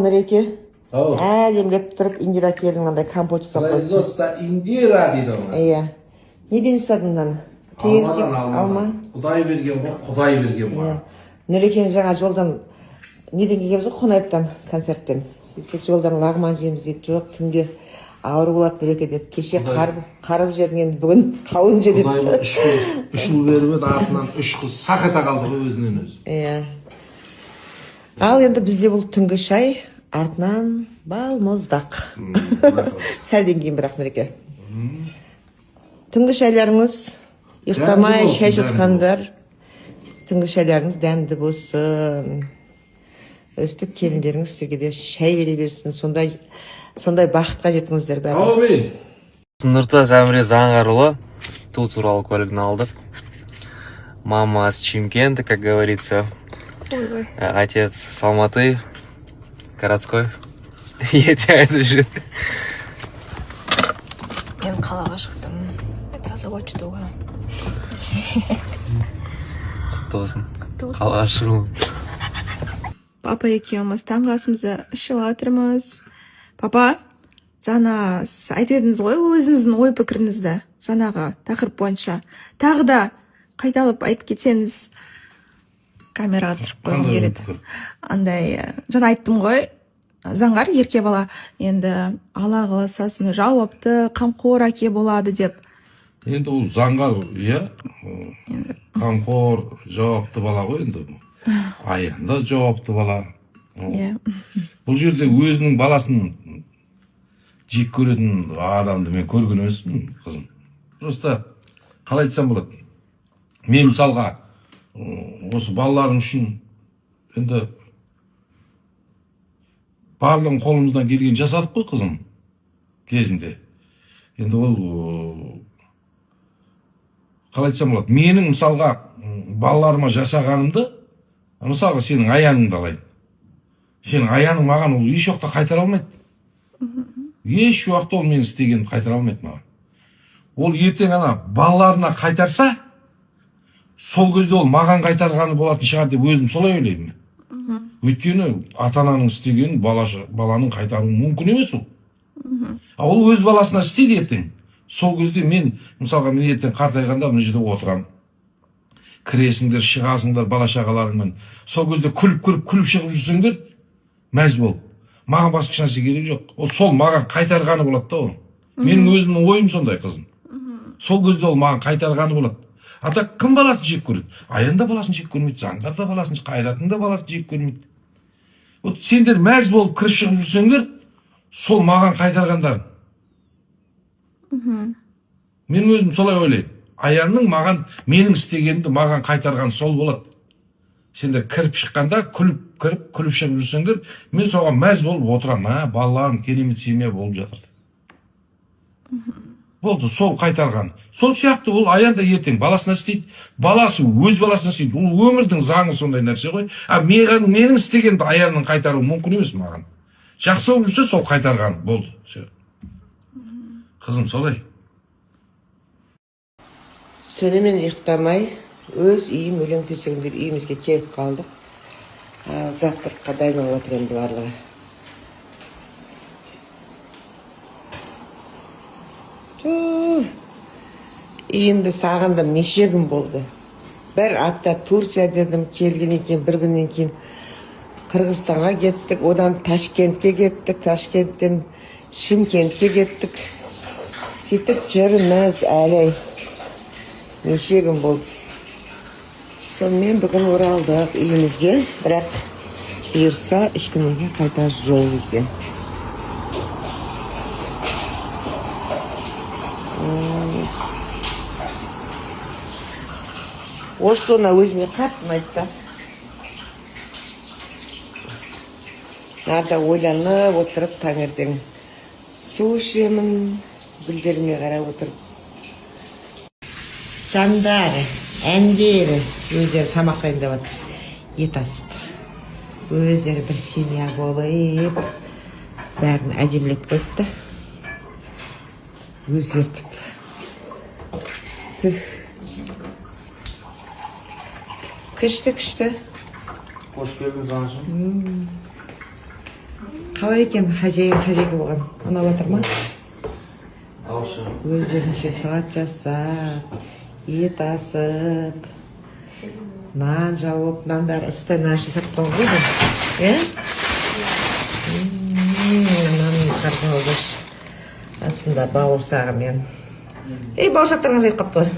Нұреке, әдемлеп тұрып, Индира келдің андай компот жасап қойды. Производство Индира дейді оны. Иә. Неден істедің мынаны? Алма. Құдай берген ғой, Құдай берген ғой. Нұрекең жаңа жолдан неден келгенбіз ғой, Қонаевтан концерттен. Сөйтсек жолдан лағман жейміз дейді, жоқ түнде ауыр болады Нұреке деді. Кеше қарып жерден бүгін қауын же деді. Құдай 3 жыл беріп еді, артынан 3 қыз сақ ете қалды ғой өзінен өзі. Иә. Ал енді бізде бұл түнгі шай, артынан балмұздақ. Сәлден кейін бірақ Нұреке. Түнгі шайларыңыз, ұйықтамай шай жұтқандар, түнгі шайларыңыз дәмді болсын. Өстіп келіндеріңіз сізге де шай бере берсін. Сондай бақытқа жетіңіздер бәріңіз. Әумин. Нұртас Әміре Заңғарұлы ту туралы көлігін алдық. Мама с Чимкента, как говорится. Отец с Алматы, городской. Ертең жүр. Мен қалаға шықтым. Таза почтуға. Құтты болсын. Қалаға шығу. Папа екеуміз таңғы асымызды ішіп жатырмыз. Папа, жаңа айтып едіңіз ғой өзіңіздің ой пікіріңізді жаңағы тақырып бойынша. Тағы да қайталап айтып кетсеңіз, камераға түсіріп қойғым келеді. Андай, жаңа айттым ғой, Заңғар ерке бала енді Алла қаласа соны жауапты, қамқор әке болады деп. Енді ол Заңғар, иә, қамқор, жауапты бала ғой енді. Аяғында жауапты бала. Бұл жерде өзінің баласын жек көретін адамды мен көрген емеспін, қызым. Просто қалай айтсам болады. Мен мысалға осы балаларым үшін енді барлығын қолымыздан келген жасадық қой, қызым, кезінде. Енді ол қалай айтсам болады. Менің мысалға балаларыма жасағанымды, мысалға сенің аяңыңды алайын. Сенің аяның маған ол еш уақытта қайтара алмайды. Еш уақытта ол мен істегенімді қайтара алмайды маған. Ол ертең ана балаларына қайтарса, сол кезде ол маған қайтарғаны болатын шығар деп өзім солай ойлаймын. Өйткені ата-ананың істегенін баланың қайтаруы мүмкін емес ол. Ол өз баласына істейді ертең. Сол кезде мен, мысалға мен ертең қартайғанда мына жерде отырамын. Кіресіңдер, шығасыңдар бала шағаларыңмен. Сол кезде күліп шығып жүрсеңдер, мәз болып. Маған басқа нәрсе керек жоқ. Ол сол маған қайтарғаны болады да ол. Менің өзімнің ойым сондай, қызым. Сол кезде ол маған қайтарғаны болады. Ата кім баласын жек көреді? Аян да баласын жек көрмейді, Заңғар да баласын, Қайратын да баласын жек көрмейді. Вот сендер мәз болып кіріп шығып жүрсеңдер, сол маған қайтарғандар. Мен өзім солай ойлаймын. Аянның маған, менің істегенімді маған қайтарған сол болады. Сендер кіріп шыққанда, күліп шығып жүрсеңдер, мен соған мәз болып отырам. Балаларым керемет семья болып жатыр. Болды, сол қайтарған. Сол сияқты ол аян да ертең баласына істейді. Баласы өз баласына істейді. Ол өмірдің заңы сондай нәрсе ғой. Менің істегенімді аянның қайтару мүмкін емес маған. Жақсы болып жүрсе сол қайтарған. Болды. Қызым солай. Түнімен ұйықтамай, өз үйім өлең төсегімдер үйімізге келіп қалдық. Завтраққа дайындалып отыр енді барлығы. Үйімді сағындым, неше күн болды. Бір апта Турция дедім, келгеннен кейін, бір күннен кейін Қырғызстанға кеттік, одан Ташкентке кеттік, Ташкенттен Шымкентке кеттік. Сөйтіп жүрміз әлі. Неше күн болды. Сонымен бүгін оралдық үйімізге, бірақ бұйыртса 3 күннен кейін қайта жол бізге. Осы соны өзіме қатты ұнайды. Нарда ойланып отырып таңертең су ішемін, гүлдеріме қарап отырып. Жандары, әндері өздері тамақ дайындап жатыр. Ет асып. Өздері бір семья болып, бәрін әдемілеп қойды. Өзгертіп. Күшті. Қош келдіңіз, Анашым. қалай екен хозяйка болған ұнап жатыр ма? Аушы. Өздерінше салат жасап, ет асып, нан жауып, нандар ысты нан жасап қойған ғой бұл. Нан қарбалғыш астында бауырсағымен. Бауырсақтарыңыз ек қапты ғой.